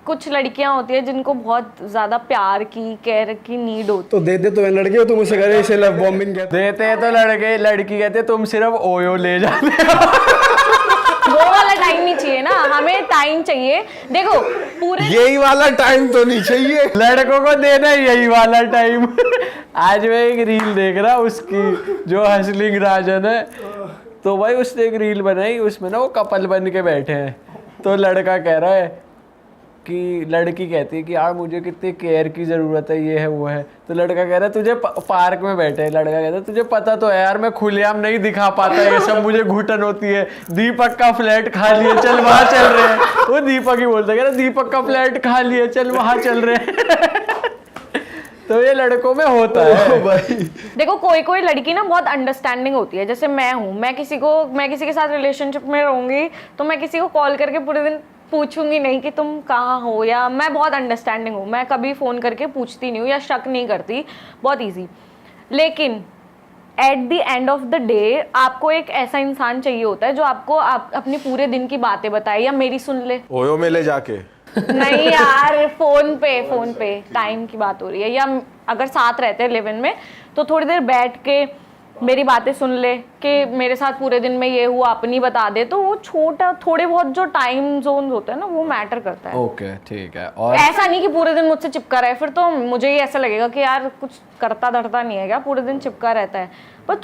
कुछ लड़कियां होती है जिनको बहुत ज्यादा प्यार की केयर की नीड होती तो देते तो लड़के हो, तुम उसे कह रहे इसे लव बॉम्बिंग कहते देते हैं तो लड़के, लड़की कहते तुम सिर्फ ओयो ले जाते हो। वो वाला टाइम नहीं चाहिए ना, हमें टाइम चाहिए। देखो पूरे यही वाला टाइम तो नहीं चाहिए, लड़कों को देना है यही वाला टाइम। आज मैं एक रील देख रहा उसकी, जो हसलिंग राजन है, तो भाई उसने एक रील बनाई, उसमें ना वो कपल बन के बैठे हैं, तो लड़का कह रहा है कि लड़की कहती है कि यार मुझे कितनी केयर की ज़रूरत है, ये है वो है, तो लड़का कह रहा है तुझे पार्क में बैठे है, लड़का कहता है तुझे पता तो है यार मैं खुलेआम नहीं दिखा पाता ये सब, मुझे घुटन होती है, दीपक का फ्लैट खाली है चल वहाँ चल रहे हैं। वो दीपक ही बोलता है दीपक का फ्लैट खाली है चल वहाँ चल रहे हैं। तो ये लड़कों में होता है भाई। देखो कोई कोई लड़की ना बहुत अंडरस्टैंडिंग होती है, जैसे मैं हूँ, मैं किसी के साथ रिलेशनशिप में रहूंगी तो मैं किसी को कॉल करके पूरे दिन पूछूंगी नहीं कि तुम कहाँ हो, या मैं बहुत अंडरस्टैंडिंग हूँ, मैं कभी फ़ोन करके पूछती नहीं हूँ या शक नहीं करती, बहुत ईजी। लेकिन at the end of the day आपको एक ऐसा इंसान चाहिए होता है जो आपको अपनी पूरे दिन की बातें बताए या मेरी सुन ले। ओयो में ले जाके नहीं यार, फोन पे टाइम की बात हो रही है, या अगर साथ रहते हैं लिव इन में तो थोड़ी देर बैठ के मेरी बातें सुन ले कि मेरे साथ पूरे दिन में ये हुआ, अपनी बता दे, तो वो छोटा थोड़े बहुत जो टाइम जोन होते हैं ना वो मैटर करता है। ओके ठीक है। और ऐसा नहीं कि पूरे दिन मुझसे चिपका रहे, फिर तो मुझे ही ऐसा लगेगा कि यार कुछ करता धरता नहीं है क्या, पूरे दिन चिपका रहता है, पर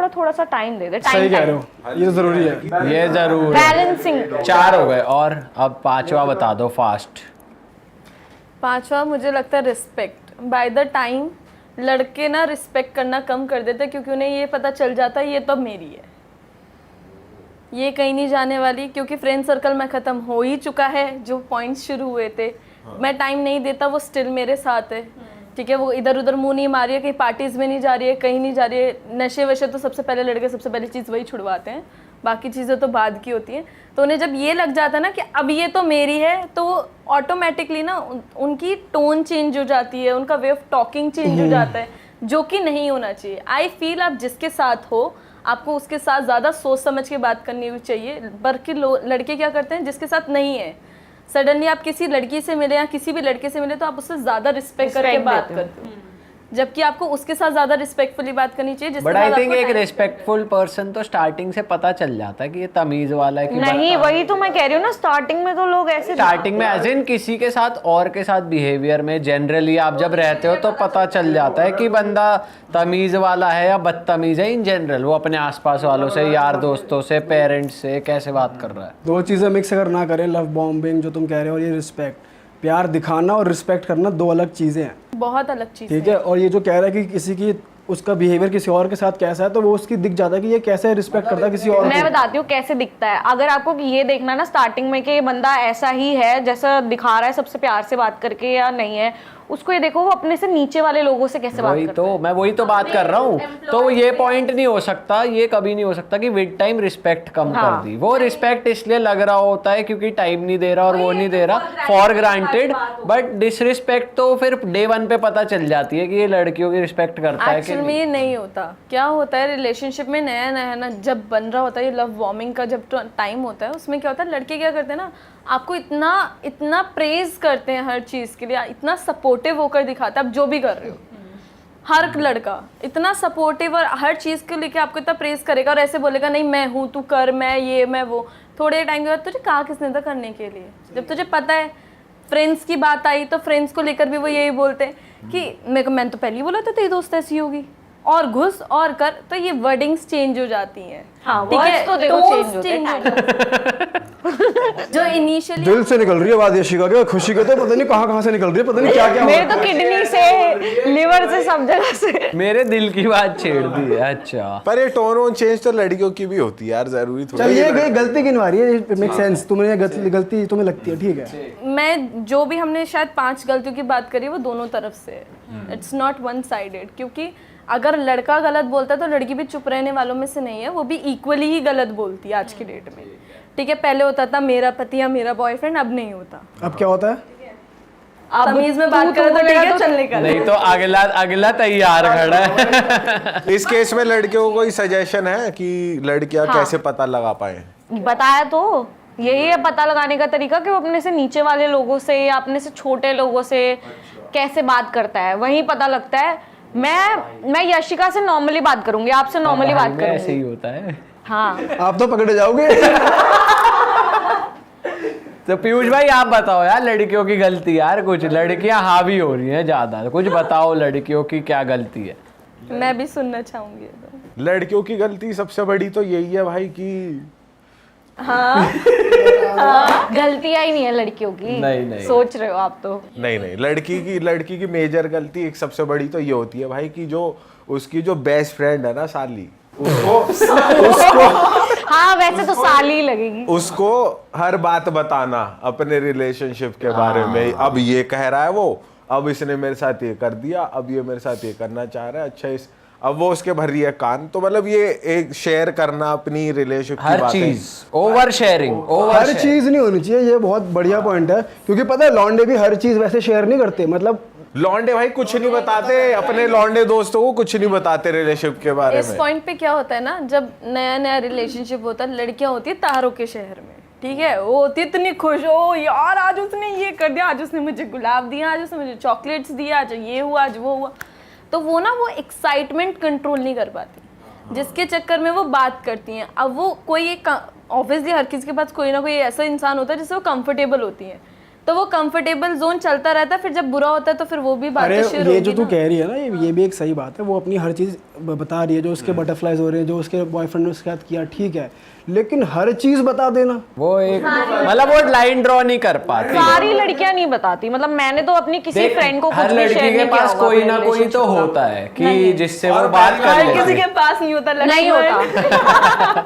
थोड़ा सा टाइम दे दे। सही कह रहे हो, ये तो जरूरी है, ये जरूर बैलेंसिंग। 4 हो गए, और अब 5वां बता दो फास्ट। 5वां मुझे लगता है रिस्पेक्ट। बाय द टाइम लड़के ना रिस्पेक्ट करना कम कर देते क्योंकि उन्हें ये पता चल जाता है ये तो मेरी है, ये कहीं नहीं जाने वाली, क्योंकि फ्रेंड सर्कल में ख़त्म हो ही चुका है, जो पॉइंट्स शुरू हुए थे। मैं टाइम नहीं देता, वो स्टिल मेरे साथ है, ठीक है, वो इधर उधर मुंह नहीं मारी है, कहीं पार्टीज़ में नहीं जा रही है, कहीं नहीं जा रही है, नशे वशे तो सबसे पहले लड़के सबसे पहली चीज़ वही छुड़वाते हैं, बाकी चीज़ें तो बाद की होती हैं। तो उन्हें जब ये लग जाता है ना कि अब ये तो मेरी है, तो ऑटोमेटिकली ना उनकी टोन चेंज हो जाती है, उनका वे ऑफ टॉकिंग चेंज हो जाता है, जो कि नहीं होना चाहिए। आई फील आप जिसके साथ हो आपको उसके साथ ज़्यादा सोच समझ के बात करनी चाहिए, बल्कि लड़के क्या करते हैं जिसके साथ नहीं है, सडनली आप किसी लड़की से मिले या किसी भी लड़के से मिले तो आप उससे ज़्यादा रिस्पेक्ट करके बात करते हो, जबकि आपको उसके साथ ज्यादा रिस्पेक्टफुली बात करनी चाहिए। बट आई थिंक एक रिस्पेक्टफुल पर्सन तो स्टार्टिंग से पता चल जाता है कि ये तमीज वाला है कि नहीं, वही तो मैं कह रही हूँ ना, स्टार्टिंग में तो लोग ऐसे स्टार्टिंग में एज इन किसी के साथ और के साथ बिहेवियर में जनरली आप जब रहते हो तो पता चल जाता है कि बंदा तमीज वाला है या बदतमीज है। इन जनरल वो अपने आसपास वालों से, यार दोस्तों से, पेरेंट्स से कैसे बात कर रहा है। दो चीज़ें मिक्स अगर ना करें, लव बॉम्बिंग जो तुम कह रहे हो और ये रिस्पेक्ट, प्यार दिखाना और रिस्पेक्ट करना दो अलग चीज़ें हैं, बहुत अलग चीज़, ठीक है। और ये जो कह रहा है कि किसी की उसका बिहेवियर किसी और के साथ कैसा है, तो वो उसकी दिख जाता है कि ये कैसे रिस्पेक्ट करता है किसी और मैं को। बताती हूँ कैसे दिखता है। अगर आपको ये देखना ना स्टार्टिंग में कि ये बंदा ऐसा ही है जैसा दिखा रहा है सबसे प्यार से बात करके या नहीं है, उसको ये देखो वो अपने से नीचे वाले लोगों से कैसे बात करता है। मैं वही तो बात कर रहा हूँ। तो ये पॉइंट नहीं हो सकता, ये कभी नहीं हो सकता कि विद टाइम रिस्पेक्ट कम कर दी। वो रिस्पेक्ट इसलिए लग रहा होता है क्योंकि टाइम नहीं दे रहा और वो नहीं दे रहा फॉर ग्रांटेड, बट डिसरिस्पेक्ट तो फिर डे 1 पे पता चल जाती है कि ये लड़कियों की रिस्पेक्ट करता है कि एक्चुअल में ये नहीं होता। क्या होता है रिलेशनशिप में नया नया ना जब बन रहा होता है, ये लव वार्मिंग का जब टाइम होता है, उसमें क्या होता है लड़के क्या करते हैं ना, आपको इतना प्रेज करते हैं हर चीज़ के लिए, इतना सपोर्टिव होकर दिखाता है आप जो भी कर रहे हो। हर लड़का इतना सपोर्टिव और हर चीज़ को लेके आपको इतना प्रेज करेगा और ऐसे बोलेगा नहीं मैं हूँ, तू कर, मैं ये मैं वो। थोड़े टाइम के बाद तुझे कहा किसने था करने के लिए, जब तुझे पता है फ्रेंड्स की बात आई तो फ्रेंड्स को लेकर भी वो यही बोलते हैं कि मैंने तो पहले ही बोला था तेरी दोस्त ऐसी होगी, और घुस और कर, तो ये वर्डिंग्स चेंज हो जाती हैं। हाँ, ठीक है, तो देखो टोन्स चेंज होते हैं। जो इनिशियली दिल से निकल रही है बात यशिका के, खुशी के तो पता नहीं कहाँ से निकल रही है, पता नहीं क्या क्या मेरे तो किडनी से, लिवर से, सब जगह से मेरे दिल की बात छेड़ दी है। अच्छा, पर ये टोन वोन चेंज तो लड़कियों की भी होती है यार, जरूरी थोड़ी। चल ये गलती गिनवारी है, इट मेक सेंस, तुम्हें गलती तुम्हें लगती है, ठीक है। मैं जो भी हमने शायद 5 गलतियों की बात करी वो दोनों तरफ से है, इट्स नॉट वन साइडेड। क्योंकि अगर लड़का गलत बोलता है तो लड़की भी चुप रहने वालों में से नहीं है, वो भी इक्वली ही गलत बोलती है आज की डेट में, ठीक है। पहले होता था मेरा पति या मेरा बॉयफ्रेंड, अब नहीं होता। अब क्या होता है, अब तमीज में बात करें तो ठीक है, चलने का नहीं तो अगला तैयार खड़ा है। इस केस में लड़कियों को कोई सजेशन है कि लड़कियां कैसे पता लगा पाए? बताया तो यही है पता लगाने का तरीका कि वो अपने से नीचे वाले लोगों से या अपने से छोटे लोगों से कैसे बात करता है, वही पता लगता है। मैं यशिका से नॉर्मली बात करूंगी, आपसे नॉर्मली बात ऐसे ही करूंगी। होता है। हाँ आप तो पकड़े जाओगे। तो पीयूष भाई आप बताओ यार, लड़कियों की गलती यार, कुछ लड़कियां हावी हो रही हैं ज्यादा, कुछ बताओ लड़कियों की क्या गलती है। मैं भी सुनना चाहूंगी तो। लड़कियों की गलती सबसे बड़ी तो यही है भाई कि हाँ गलतियां ही नहीं है लड़कियों की, नहीं। सोच रहे हो आप तो। नहीं लड़की की मेजर गलती एक सबसे बड़ी तो ये होती है भाई कि जो उसकी जो बेस्ट फ्रेंड है ना साली, उसको हाँ वैसे तो साली ही लगेगी। उसको हर बात बताना अपने रिलेशनशिप के बारे में। अब ये कह रहा है वो, अब इसने मेरे साथ ये कर दिया, अब ये मेरे साथ ये करना चाह रहा है, अच्छा अब वो उसके भर रही है कान। तो मतलब ये एक शेयर करना अपनी रिलेशनशिप की हर बातें। चीज ओवर शेयरिंग, हर चीज नहीं होनी चाहिए, ये बहुत बढ़िया पॉइंट है, क्योंकि पता है लौंडे भी हर चीज वैसे शेयर नहीं करते। मतलब लौंडे भाई कुछ नहीं बताते, अपने लौंडे दोस्तों को कुछ नहीं बताते रिलेशनशिप के बारे इस में। पॉइंट पे क्या होता है ना, जब नया नया रिलेशनशिप होता है, लड़कियां होती है तारों के शहर में, ठीक है, वो होती है इतनी खुश, हो यार आज उसने ये कर दिया, आज उसने मुझे गुलाब दिया, आज उसने मुझे चॉकलेट्स दिया, आज ये हुआ, आज वो हुआ। तो वो ना वो एक्साइटमेंट कंट्रोल नहीं कर पाती, जिसके चक्कर में वो बात करती हैं। अब वो कोई एक, ऑब्वियसली हर किसी के पास कोई ना कोई ऐसा इंसान होता है जिससे वो कंफर्टेबल होती हैं, तो वो कंफर्टेबल जोन चलता रहता है। फिर जब बुरा होता है तो फिर वो भी बातें अरे शुरू ये जो होगी तू कह रही है ना, ये भी एक सही बात है। वो अपनी हर चीज़ बता रही है, जो उसके बटरफ्लाइज हो रहे हैं, जो उसके बॉयफ्रेंड ने उसके साथ किया, ठीक है, लेकिन हर चीज़ बता देना, वो एक मतलब वो लाइन ड्रॉ नहीं कर पाती। सारी लड़कियां नहीं बताती, मतलब मैंने तो अपनी किसी देख, फ्रेंड को कुछ हर भी लड़की शेयर के नहीं किया पास होगा कोई अपने ना कोई तो relationship का। होता है कि नहीं। जिससे वो और बात कर हर लेती किसी है। के पास नहीं होता, नहीं होता।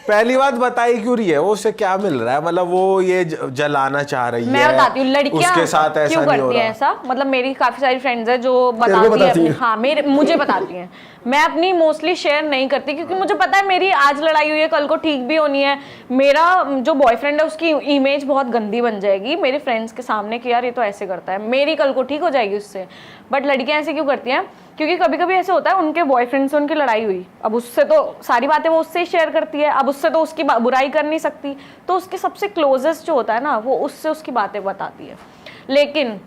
पहली बात बताई क्यों रही है वो, उसे क्या मिल रहा है, मतलब वो ये जलाना चाह रही है। मैं बताती हूँ लड़कियां उसके साथ ऐसा क्यों नहीं हो करती हैं रहा। ऐसा। मतलब मेरी काफी सारी फ्रेंड्स हैं जो तेरे को बताती बताती हैं, हैं? हाँ मुझे बताती हैं। मैं अपनी मोस्टली शेयर नहीं करती, क्योंकि मुझे पता है मेरी आज लड़ाई हुई है, कल को ठीक भी होनी है। मेरा जो बॉयफ्रेंड है उसकी इमेज बहुत गंदी बन जाएगी मेरे फ्रेंड्स के सामने कि यार ये तो ऐसे करता है, मेरी कल को ठीक हो जाएगी उससे। बट लड़कियां ऐसे क्यों करती हैं? क्योंकि कभी कभी ऐसे होता है उनके बॉयफ्रेंड से उनकी लड़ाई हुई, अब उससे तो सारी बातें वो उससे ही शेयर करती है, अब उससे तो उसकी बुराई कर नहीं सकती, तो उसके सबसे क्लोजेस्ट जो होता है ना, वो उससे उसकी बातें बताती है। लेकिन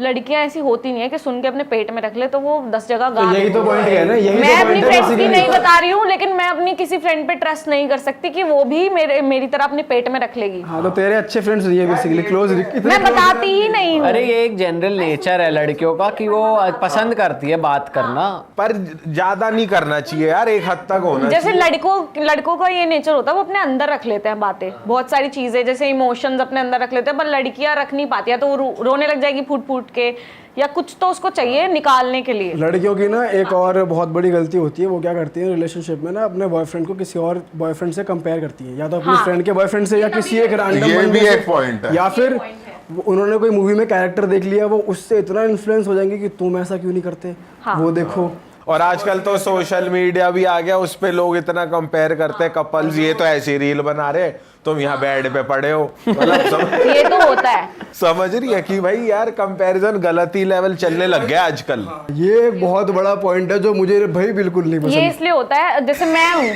लड़कियां ऐसी होती नहीं है कि सुन के अपने पेट में रख ले तो वो 10 जगह गा यही तो पॉइंट है ना, यही मैं तो अपनी पॉइंट है फ्रेंड्स की basically। नहीं बता रही हूँ, लेकिन मैं अपनी किसी फ्रेंड पे ट्रस्ट नहीं कर सकती कि वो भी मेरी तरह अपने पेट में रख लेगी। हाँ तो तेरे अच्छे फ्रेंड्स ये बेसिकली क्लोज, मैं बताती ही नहीं हूँ। अरे ये एक जनरल नेचर है लड़कियों का कि वो पसंद करती है बात करना, पर ज्यादा नहीं करना चाहिए यार, एक हद तक होना जैसे चाहिए। लड़कों का ये नेचर होता है, वो अपने अंदर रख लेते हैं बातें, बहुत सारी चीजें जैसे इमोशंस अपने अंदर रख लेते हैं, पर लड़कियां रख नहीं पाती है, तो वो रोने लग जाएगी फूट फूट के, या कुछ तो उसको चाहिए निकालने के लिए। लड़कियों की ना एक और बहुत बड़ी गलती होती है, वो क्या करती है रिलेशनशिप में ना, अपने बॉयफ्रेंड को किसी और बॉयफ्रेंड से कंपेयर करती है, या तो अपनी फ्रेंड के बॉयफ्रेंड से, या किसी एक रैंडम ये बंदे भी से, एक पॉइंट है। या फिर उन्होंने कोई मूवी में कैरेक्टर देख लिया, वो उससे इतना इन्फ्लुएंस हो जाएंगे कि तुम ऐसा क्यों नहीं करते, वो देखो। और आजकल तो सोशल मीडिया भी आ गया, उस पे लोग इतना कंपेयर करते हैं कपल्स, ये तो ऐसी रील बना रहे, तुम यहाँ बेड पे पड़े हो, मतलब ये तो होता है। समझ रही है कि भाई यार कंपैरिजन गलत ही लेवल चलने लग गया आजकल। ये एक बहुत बड़ा पॉइंट है जो मुझे भाई बिल्कुल नहीं ये पसंद। इसलिए होता है, जैसे मैं हूँ,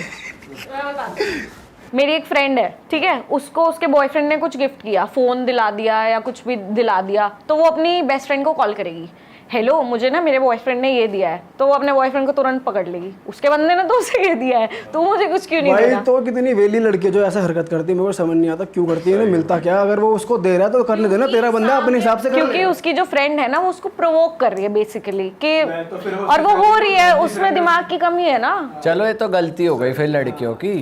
मेरी एक फ्रेंड है, ठीक है, उसको उसके बॉयफ्रेंड ने कुछ गिफ्ट किया, फोन दिला दिया या कुछ भी दिला दिया, तो वो अपनी बेस्ट फ्रेंड को कॉल करेगी, हेलो मुझे ना मेरे बॉयफ्रेंड ने ये दिया है, तो वो अपने बॉयफ्रेंड को तुरंत पकड़ लेगी, उसके बंदे ने तो उसे ये दिया है, तो मुझे कुछ क्यों नहीं भाई देना। तो कितनी वेली लड़की है जो ऐसा हरकत करती है, मेरे को समझ नहीं आता क्यों करती है, इन्हें मिलता क्या? अगर वो उसको दे रहा है तो करने देना, तेरा बंदा अपने हिसाब से कर ले। क्योंकि उसकी जो फ्रेंड है ना, वो उसको प्रोवोक कर रही है बेसिकली कि, और वो हो रही है, उसमें दिमाग की कमी है ना। चलो ये तो गलती हो गई फिर लड़कियों की।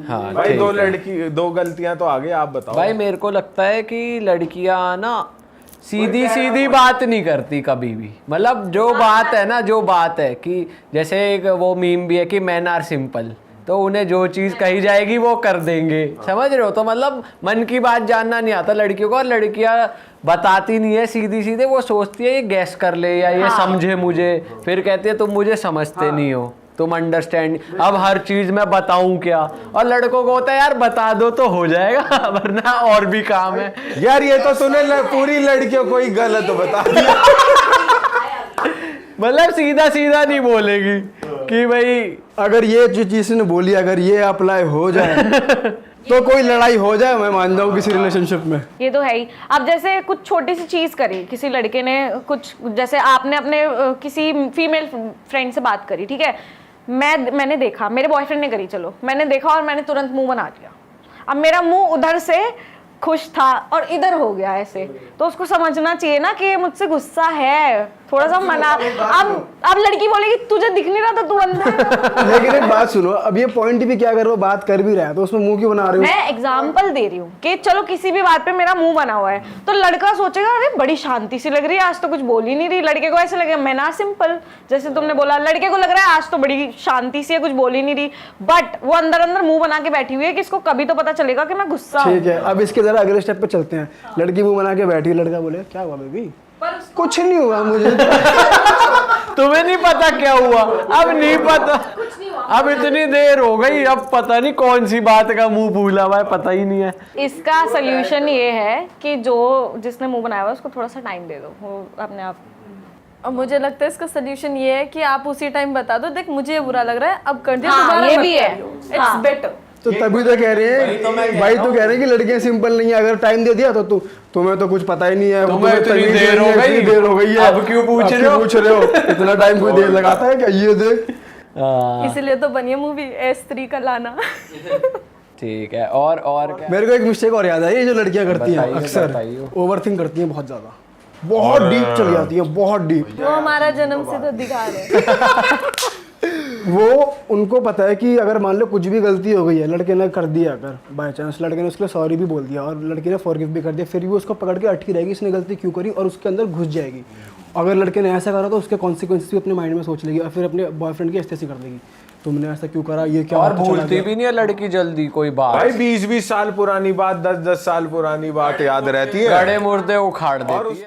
हाँ भाई ठीक है। दो गलतियां तो आगे, आप बताओ। भाई मेरे को लगता है कि लड़कियां ना सीधी सीधी बात नहीं करती कभी भी, मतलब जो बात है ना, जो बात है कि जैसे एक वो मीम भी है कि मैन आर सिंपल, तो उन्हें जो चीज़ कही जाएगी वो कर देंगे, समझ रहे हो? तो मतलब मन की बात जानना नहीं आता लड़कियों को, और लड़कियां बताती नहीं है सीधी सीधे, वो सोचती है ये गैस कर ले या ये समझे मुझे, फिर कहती है तुम मुझे समझते नहीं हो, तुम अंडरस्टैंड, अब हर चीज मैं बताऊं क्या? और लड़कों को होता है यार बता दो तो हो जाएगा, वरना और भी काम है। यार ये तो तूने पूरी लड़कियों को ही गलत बता दिया। मतलब सीधा सीधा नहीं बोलेगी कि भाई अगर ये जो चीज ने बोली अगर ये अप्लाई हो जाए तो कोई लड़ाई हो जाए मैं मान जाऊँ किसी रिलेशनशिप में। ये तो है ही। अब जैसे कुछ छोटी सी चीज करी किसी लड़के ने, कुछ जैसे आपने अपने किसी फीमेल फ्रेंड से बात करी, ठीक है, मैंने देखा, मेरे बॉयफ्रेंड ने करी, चलो मैंने देखा और मैंने तुरंत मुंह बना दिया। अब मेरा मुंह उधर से खुश था और इधर हो गया ऐसे, तो उसको समझना चाहिए ना कि ये मुझसे गुस्सा है, थोड़ा सा मना। अब लड़की बोलेगी तुझे दिख नहीं रहा था, तू अंधा है। लेकिन एक बात सुनो, अब ये पॉइंट भी क्या कर रहे हो, बात कर भी रहा है तो उसमें मुंह क्यों बना रहे हो? मैं एग्जाम्पल दे रही हूँ कि चलो किसी भी बात पे मेरा मुंह बना हुआ है तो लड़का सोचेगा अरे बड़ी शांति सी लग रही है, आज तो कुछ बोल ही नहीं रही। लड़के को ऐसे लगेगा मैं ना सिंपल, जैसे तुमने बोला, लड़के को लग रहा है आज तो बड़ी शांति सी है, कुछ बोल ही नहीं रही, बट वो अंदर अंदर मुंह बना के बैठी हुई है कि इसको कभी तो पता चलेगा कि मैं गुस्सा हूँ। ठीक है, अब इसके जरा अगले स्टेप पे चलते हैं। लड़की मुंह बना के बैठी है, लड़का बोले क्या हुआ बेबी? कुछ नहीं हुआ मुझे। तुम्हें नहीं पता क्या हुआ? अब नहीं पता, अब इतनी देर हो गई, अब पता नहीं कौन सी बात का मुंह भूला हुआ है, पता ही नहीं है। इसका सोल्यूशन ये है कि जो जिसने मुंह बनाया हुआ है उसको थोड़ा सा टाइम दे दो, वो अपने आप। और मुझे लगता है इसका सोल्यूशन ये है कि आप उसी टाइम बता दो, देख मुझे ये बुरा लग रहा है, अब कर दिया, हाँ, दोबारा ये मत भी है। करियो। हाँ। It's better. तो तभी तो कह रहे हैं भाई, तो कह रहे हैं कि लड़कियां सिंपल नहीं है, अगर टाइम दे दिया तो तुम्हें तो कुछ पता ही नहीं है, तुम्हें इतनी तमीज़ देर नहीं हो है, गई, इतनी देर हो गई है, अब क्यों पूछ अब रहे हो? पूछ रहे हो? इतना टाइम कोई देर लगाता है क्या? ये देख। इसीलिए तो बनी है मूवी S3 का लाना। ठीक है, और क्या? मेरे को एक मिस्टेक और याद आई, ये जो लड़कियां करती हैं बताइए, अक्सर बताइए। ओवरथिंक करती हैं बहुत ज्यादा, बहुत डीप चली जाती है, बहुत डीप। वो हमारा जन्म से तो दिखा रहे। वो उनको पता है कि अगर मान लो कुछ भी गलती हो गई है, लड़के ने कर दिया, अगर बाय चांस लड़के ने उसके लिए सॉरी भी बोल दिया और लड़की ने फॉरगिव भी कर दिया, फिर भी उसको पकड़ के अटकी रहेगी इसने गलती क्यों करी, और उसके अंदर घुस जाएगी। अगर लड़के ने ऐसा करा तो उसके कॉन्सिक्वेंसेस भी अपने माइंड में सोच लेगी और फिर अपने बॉयफ्रेंड की ऐसे कर देगी, तुमने ऐसा क्यों करा, ये क्या और होता चला भूलती गया। भी नहीं है लड़की जल्दी कोई बात, भाई 20-20 साल पुरानी बात, 10-10 साल पुरानी बात याद रहती है। गड़े मुर्दे उखाड़ देती है।